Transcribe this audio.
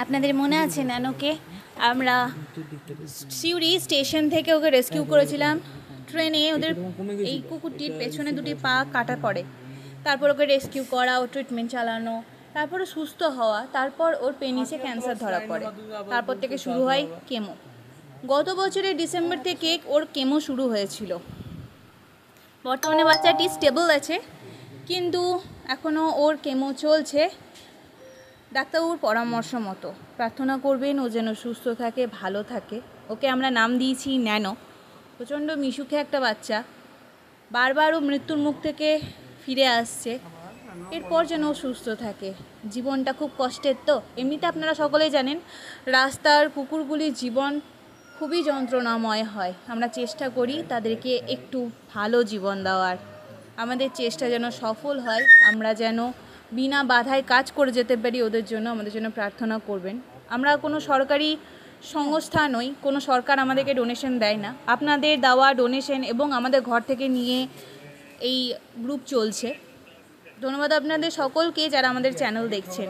আপনাদের মনে আছে ন্যানোকে আমরা সিউড়ি স্টেশন থেকে ওকে রেস্কিউ করেছিলাম। ট্রেনে ওদের এই কুকুরটির পেছনে দুটি পা কাটা পড়ে, তারপর ওকে রেস্কিউ করা, ও ট্রিটমেন্ট চালানো, তারপরে সুস্থ হওয়া, তারপর ওর পেনিসে ক্যান্সার ধরা পড়ে, তারপর থেকে শুরু হয় কেমো। গত বছরের ডিসেম্বর থেকে ওর কেমো শুরু হয়েছিল। বর্তমানে বাচ্চাটি স্টেবল আছে, কিন্তু এখনও ওর কেমো চলছে ডাক্তারবাবুর পরামর্শ মতো। প্রার্থনা করবেন ও যেন সুস্থ থাকে, ভালো থাকে। ওকে আমরা নাম দিয়েছি ন্যানো। প্রচণ্ড মিশুকে একটা বাচ্চা, বারবার ও মৃত্যুর মুখ থেকে ফিরে আসছে। এরপর যেন ও সুস্থ থাকে। জীবনটা খুব কষ্টের, তো এমনিতে আপনারা সকলেই জানেন রাস্তার কুকুরগুলির জীবন খুবই যন্ত্রণাময় হয়। আমরা চেষ্টা করি তাদেরকে একটু ভালো জীবন দেওয়ার। আমাদের চেষ্টা যেন সফল হয়, আমরা যেন বিনা বাধায় কাজ করে যেতে পারি ওদের জন্য। আমাদের জন্য প্রার্থনা করবেন। আমরা কোনো সরকারি সংস্থা নই, কোনো সরকার আমাদেরকে ডোনেশন দেয় না। আপনাদের দেওয়া ডোনেশন এবং আমাদের ঘর থেকে নিয়ে এই গ্রুপ চলছে। ধন্যবাদ আপনাদের সকলকে যারা আমাদের চ্যানেল দেখছেন।